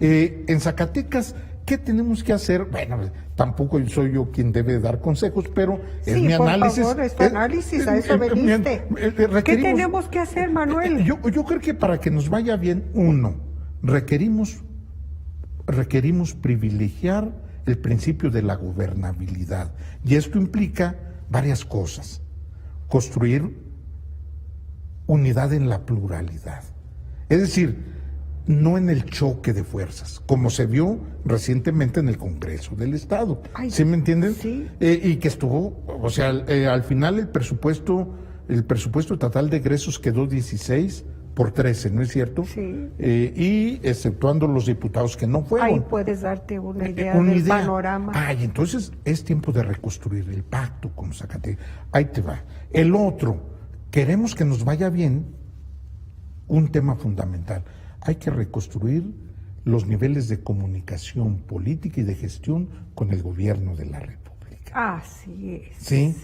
En Zacatecas, ¿qué tenemos que hacer? Bueno, tampoco soy yo quien debe dar consejos, pero es mi análisis. Por favor, es tu análisis, a eso veniste. ¿Qué tenemos que hacer, Manuel? Yo creo que para que nos vaya bien, requerimos privilegiar el principio de la gobernabilidad. Y esto implica varias cosas. Construir unidad en la pluralidad. Es decir, no en el choque de fuerzas, como se vio recientemente en el Congreso del Estado. ¿Sí me entienden? Sí. Y que estuvo, o sea, al final el presupuesto estatal de egresos quedó 16/13, ¿no es cierto? Sí. Y exceptuando los diputados que no fueron. Ahí puedes darte una idea del panorama. Entonces es tiempo de reconstruir el pacto con Zacatecas. Ahí te va. El otro, queremos que nos vaya bien, un tema fundamental. Hay que reconstruir los niveles de comunicación política y de gestión con el gobierno de la República. Así es. Sí,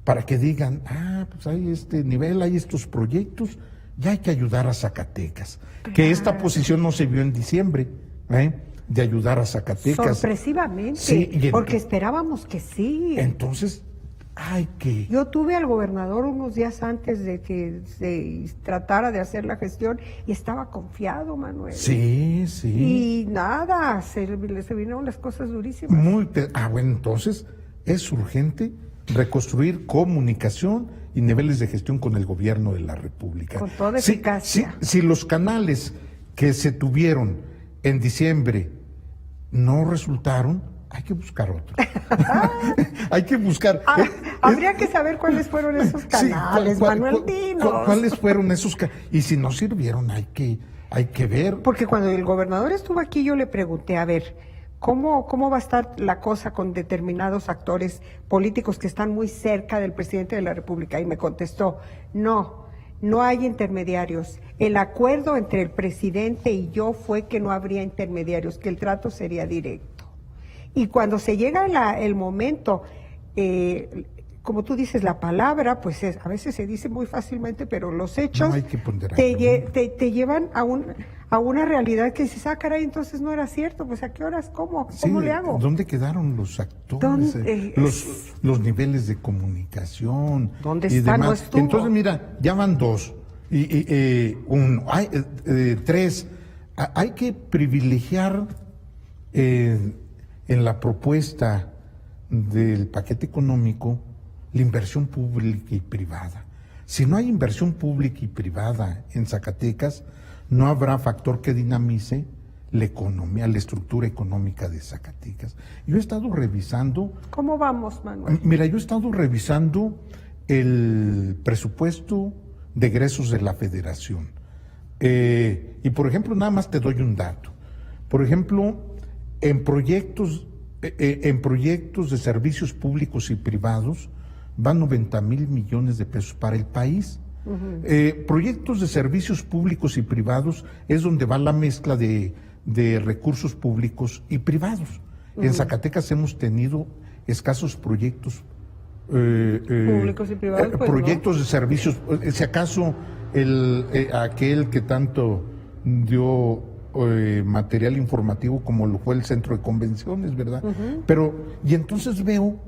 para que digan, pues hay este nivel, hay estos proyectos, ya hay que ayudar a Zacatecas. Claro. Que esta posición no se vio en diciembre, de ayudar a Zacatecas. Sorpresivamente, sí, porque esperábamos que sí. Entonces, Yo tuve al gobernador unos días antes de que se tratara de hacer la gestión y estaba confiado, Manuel. Sí. Y nada, se vinieron las cosas durísimas. Bueno, entonces es urgente reconstruir comunicación y niveles de gestión con el gobierno de la República. Con toda eficacia. Si los canales que se tuvieron en diciembre no resultaron, hay que buscar otro. Hay que buscar. Habría que saber cuáles fueron esos canales, Manuel, dinos. ¿Cuáles fueron esos canales? Y si no sirvieron, hay que ver. Porque cuando el gobernador estuvo aquí, yo le pregunté, a ver, ¿cómo va a estar la cosa con determinados actores políticos que están muy cerca del presidente de la República? Y me contestó, no hay intermediarios. El acuerdo entre el presidente y yo fue que no habría intermediarios, que el trato sería directo. Y cuando se llega el momento, como tú dices, la palabra, pues a veces se dice muy fácilmente, pero los hechos No hay que ponderar, te llevan a una realidad que dices, caray, entonces no era cierto, pues ¿a qué horas? ¿Cómo Sí, le hago? ¿dónde quedaron los actores? Los niveles de comunicación. ¿Dónde y está? demás? No estuvo. Entonces, mira, ya van 2. Tres. Hay que privilegiar en la propuesta del paquete económico la inversión pública y privada. Si no hay inversión pública y privada en Zacatecas, no habrá factor que dinamice la economía, la estructura económica de Zacatecas. Yo he estado revisando. ¿Cómo vamos, Manuel? Mira, yo he estado revisando el presupuesto de egresos de la Federación. Y por ejemplo, nada más te doy un dato. Por ejemplo, en proyectos de servicios públicos y privados van 90,000 millones de pesos para el país. Proyectos de servicios públicos y privados es donde va la mezcla de recursos públicos y privados. En Zacatecas hemos tenido escasos proyectos Públicos y privados, pues, proyectos de servicios, si acaso aquel que tanto dio material informativo como lo fue el centro de convenciones, ¿verdad? Pero, y entonces veo,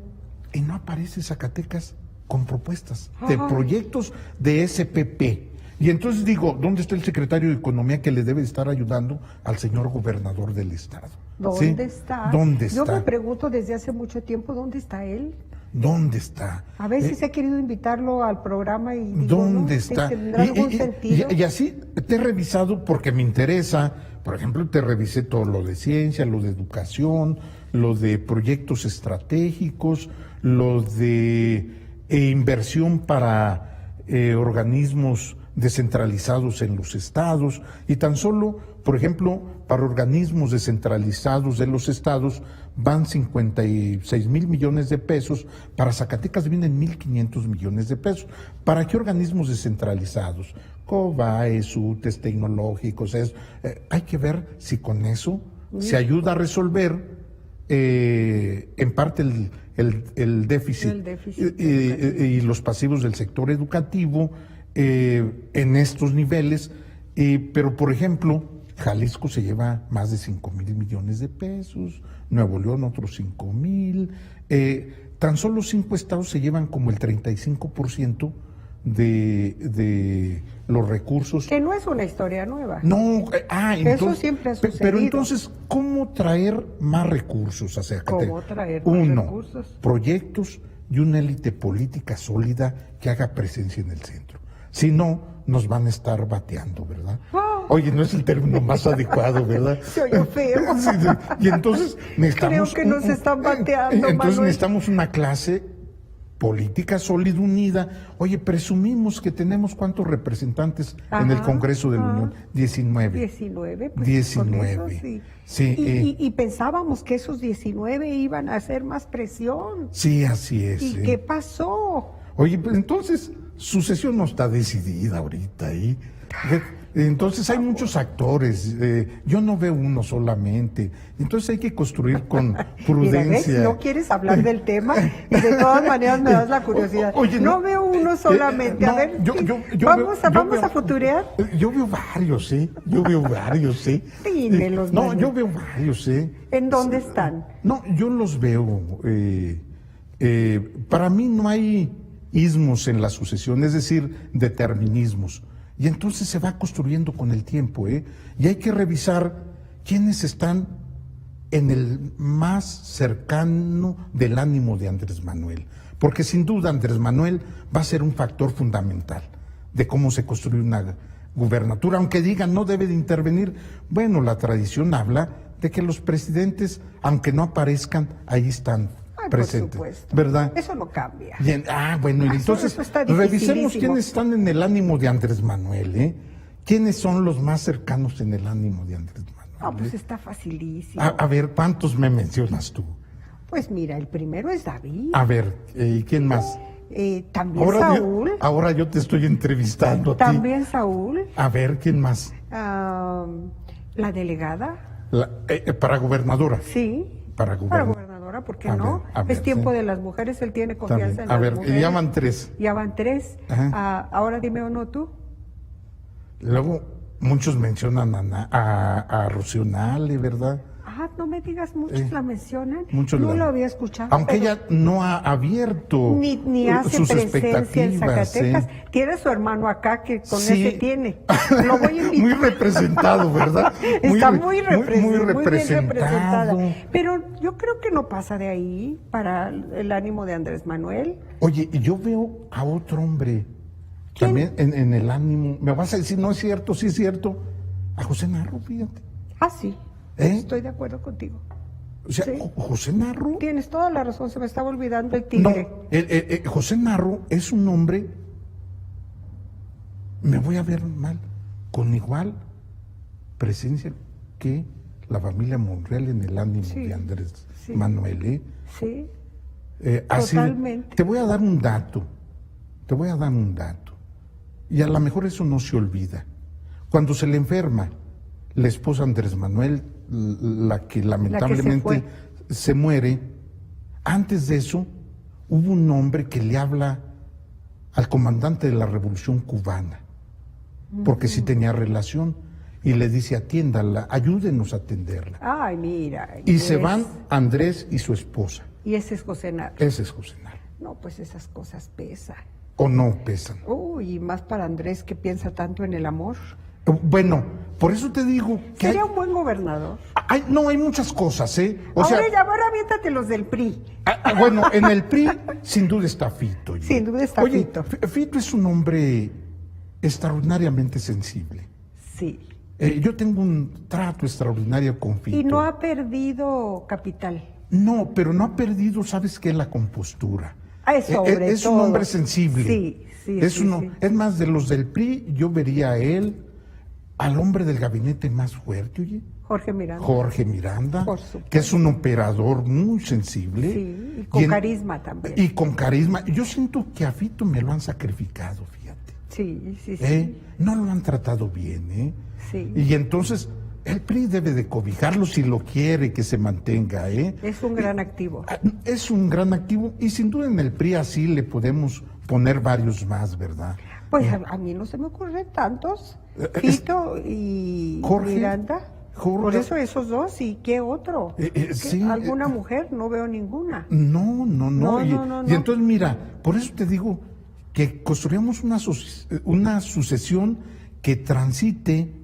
y no aparece Zacatecas con propuestas de proyectos de SPP. Y entonces digo, ¿dónde está el secretario de Economía que le debe estar ayudando al señor gobernador del estado? ¿Dónde está? ¿Dónde está? Yo me pregunto desde hace mucho tiempo, ¿dónde está él? ¿Dónde está? A veces he querido invitarlo al programa y digo, ¿dónde ¿no? está? ¿Tendrá algún sentido? Y así te he revisado porque me interesa. Por ejemplo, te revisé todo lo de ciencia, lo de educación, lo de proyectos estratégicos, lo de inversión para organismos descentralizados en los estados, y tan solo, por ejemplo, para organismos descentralizados de los estados van 56,000 millones de pesos, para Zacatecas vienen 1,500 millones de pesos. ¿Para qué organismos descentralizados? COBAE, UTES, tecnológicos, hay que ver si con eso se ayuda a resolver en parte el déficit, y los pasivos del sector educativo en estos niveles, pero por ejemplo, Jalisco se lleva más de 5,000 millones de pesos, Nuevo León otros 5,000, tan solo 5 estados se llevan como el 35% de los recursos. Que no es una historia nueva. No, entonces, eso siempre ha sucedido. Pero entonces, ¿cómo traer más recursos a Zacatecas? ¿Cómo traer más recursos? Proyectos y una élite política sólida que haga presencia en el centro. Si no, nos van a estar bateando, ¿verdad? Oye, no es el término más adecuado, ¿verdad? Se oyó feo. Sí, y entonces necesitamos... Creo que nos están bateando, entonces Manuel. necesitamos una clase política sólida, unida. Oye, presumimos que tenemos ¿cuántos representantes en el Congreso de la Unión? 19. 19, pues 19. con eso, sí. Sí, y pensábamos que esos 19 iban a hacer más presión. sí, así es. ¿Y qué pasó? Oye, pues entonces su sesión no está decidida ahorita ahí. Entonces hay muchos actores, yo no veo uno solamente, entonces hay que construir con prudencia. Mira, ¿ves? No quieres hablar del tema y de todas maneras me das la curiosidad. Oye, no veo uno solamente, no, a ver, vamos a futurear. Yo veo varios, yo veo varios, Dímelos, no, Manuel. yo veo varios, ¿En dónde están? No, yo los veo, para mí no hay ismos en la sucesión, es decir, determinismos. Y entonces se va construyendo con el tiempo, y hay que revisar quiénes están en el más cercano del ánimo de Andrés Manuel. Porque sin duda Andrés Manuel va a ser un factor fundamental de cómo se construye una gubernatura. Aunque digan no debe de intervenir, bueno, la tradición habla de que los presidentes, aunque no aparezcan, ahí están. Presente, por supuesto. ¿Verdad? Eso no cambia. Bien, bueno, y entonces eso está revisemos dificilísimo. quiénes están en el ánimo de Andrés Manuel, ¿Quiénes son los más cercanos en el ánimo de Andrés Manuel? Pues está facilísimo. A ver, ¿cuántos me mencionas tú? Pues mira, el primero es David. A ver, ¿y quién más? También Saúl. Ahora yo te estoy entrevistando a ti. También Saúl. A ver, ¿quién más? La delegada. Para gobernadora. Sí. Para gobernadora, ahora, ¿por qué A no? ver, a ver, Es tiempo sí. de las mujeres, él tiene Está confianza bien. en A las ver, mujeres. ya van 3. Ya van 3. Ajá. Ahora dime uno tú. Luego, muchos mencionan a Rocío Nale, ¿verdad? No me digas, muchos la mencionan. Muchos no la- lo había escuchado. Aunque pero ella no ha abierto ni hace sus presencia en expectativas. Zacatecas. ¿eh? Tiene su hermano acá que con Sí. ese tiene. Lo voy a invitar. Muy representado, ¿verdad? Está muy muy bien representado. representada. Pero yo creo que no pasa de ahí para el ánimo de Andrés Manuel. Oye, y yo veo a otro hombre ¿Quién? también en el ánimo. Me vas a decir, no es cierto, sí es cierto. A José Narro, fíjate. Sí. ¿Eh? Estoy de acuerdo contigo. O sea, Sí. José Narro. Tienes toda la razón, se me estaba olvidando el No, tigre. José Narro es un hombre, me voy a ver mal, con igual presencia que la familia Monreal en el ánimo Sí, de Andrés sí. Manuel. ¿eh? Sí. Así, Totalmente. te voy a dar un dato, y a lo mejor eso no se olvida. Cuando se le enferma la esposa Andrés Manuel, la que lamentablemente fue. se muere, antes de eso hubo un hombre que le habla al comandante de la Revolución Cubana, porque sí tenía relación, y le dice, atiéndala, ayúdenos a atenderla. Ay, mira. Y se van Andrés y su esposa. Y ese es José Narro. Ese es José Narro. No, pues esas cosas pesan. ¿O no pesan? Uy, y más para Andrés que piensa tanto en el amor. Bueno, por eso te digo que Sería un buen gobernador. no, hay muchas cosas, ¿eh? O ahora, sea, ahora aviéntate los del PRI. bueno, en el PRI sin duda está Fito. oye. Sin duda está Oye, Fito. Fito es un hombre extraordinariamente sensible. Sí. Yo tengo un trato extraordinario con Fito. Y no ha perdido capital. No, pero no ha perdido, ¿sabes qué? La compostura. Sobre es todo. un hombre sensible. Sí, sí, Es, sí, sí. es más, de los del PRI, yo vería a él, al hombre del gabinete más fuerte, oye. Jorge Miranda. Jorge Miranda, Por supuesto. que es un operador muy sensible. Sí, y con carisma también. Y con carisma. Yo siento que a Fito me lo han sacrificado, fíjate. Sí, sí, sí. No lo han tratado bien, ¿eh? Sí. Y entonces el PRI debe de cobijarlo si lo quiere que se mantenga, ¿eh? Es un gran activo. Es un gran activo y sin duda en el PRI así le podemos poner varios más, ¿verdad? Pues a mí no se me ocurren tantos. Fito y Jorge, Miranda. Jorge. Por eso esos dos. ¿Y qué otro? sí, ¿Alguna mujer? No veo ninguna. No. No, Y, no. y entonces, mira, por eso te digo que construyamos una sucesión que transite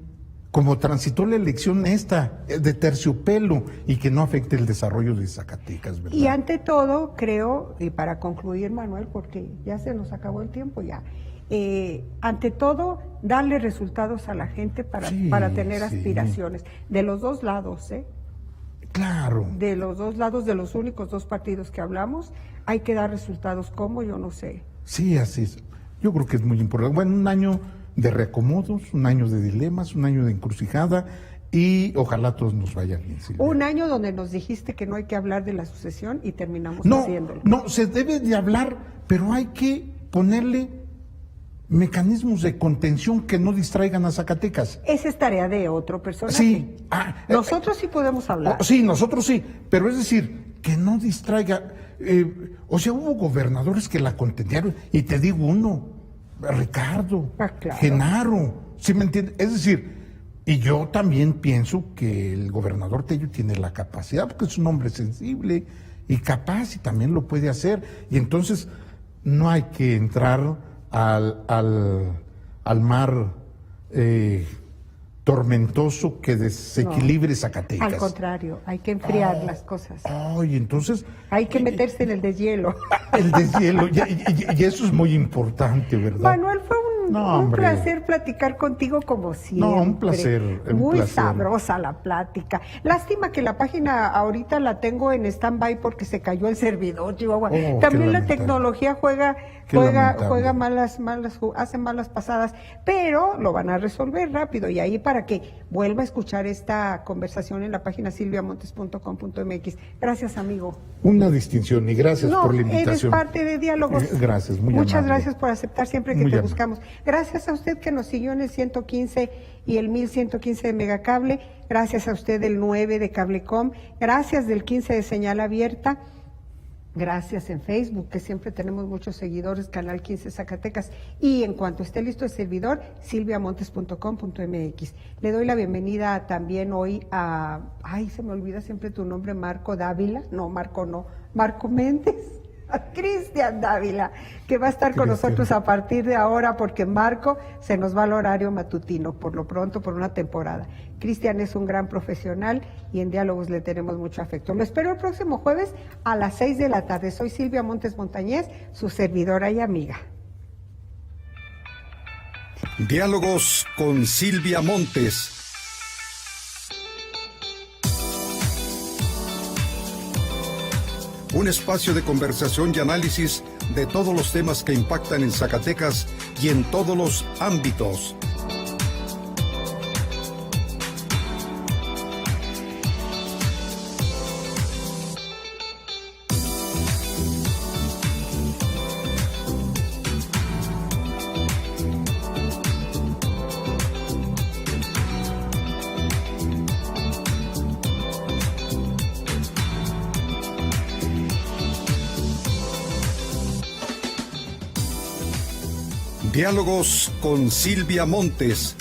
como transitó la elección esta de terciopelo y que no afecte el desarrollo de Zacatecas, ¿verdad? Y ante todo, creo, y para concluir, Manuel, porque ya se nos acabó el tiempo ya, ante todo, darle resultados a la gente para tener sí. aspiraciones. De los dos lados, ¿eh? Claro. De los dos lados, de los únicos dos partidos que hablamos, hay que dar resultados. ¿Cómo? Yo no sé. Sí, así es. Yo creo que es muy importante. Bueno, un año de reacomodos, un año de dilemas, un año de encrucijada y ojalá todos nos vaya bien. Silvia. Un año donde nos dijiste que no hay que hablar de la sucesión y terminamos haciéndolo. No, se debe de hablar, pero hay que ponerle mecanismos de contención que no distraigan a Zacatecas. Esa es tarea de otro personaje. Sí. Nosotros sí podemos hablar. Sí, nosotros sí, pero es decir, que no distraiga. O sea, hubo gobernadores que la contendieron, y te digo uno, Ricardo, Claro. Genaro, ¿sí me entiendes? Es decir, y yo también pienso que el gobernador Tello tiene la capacidad, porque es un hombre sensible y capaz, y también lo puede hacer, y entonces no hay que entrar al mar tormentoso que desequilibre Zacatecas. Al contrario, hay que enfriar las cosas. Ay, entonces... Hay que meterse en el deshielo. El deshielo, y eso es muy importante, ¿verdad? Manuel, fue un hombre. placer platicar contigo como siempre. No, un placer. Muy placer. sabrosa la plática. Lástima que la página ahorita la tengo en stand-by porque se cayó el servidor, Chihuahua. Oh, También qué la lamentable. tecnología juega hace malas pasadas, pero lo van a resolver rápido y ahí para que vuelva a escuchar esta conversación en la página silviamontes.com.mx. Gracias, amigo. Una distinción y gracias por la invitación. Eres parte de Diálogos. Gracias, muy Muchas amable. gracias por aceptar siempre que Muy te amable. buscamos. Gracias a usted que nos siguió en el 115 y el 1115 de Megacable. Gracias a usted del 9 de Cablecom. Gracias del 15 de Señal Abierta. Gracias en Facebook, que siempre tenemos muchos seguidores, Canal 15 Zacatecas. Y en cuanto esté listo el servidor, silviamontes.com.mx. Le doy la bienvenida también hoy a, se me olvida siempre tu nombre, Marco Dávila. No, Marco Méndez. A Cristian Dávila, que va a estar con nosotros a partir de ahora, porque Marco se nos va al horario matutino, por lo pronto, por una temporada. Cristian es un gran profesional y en Diálogos le tenemos mucho afecto. Lo espero el próximo jueves a las 6 de la tarde. Soy Silvia Montes Montañez, su servidora y amiga. Diálogos con Silvia Montes. Un espacio de conversación y análisis de todos los temas que impactan en Zacatecas y en todos los ámbitos. Diálogos con Silvia Montes.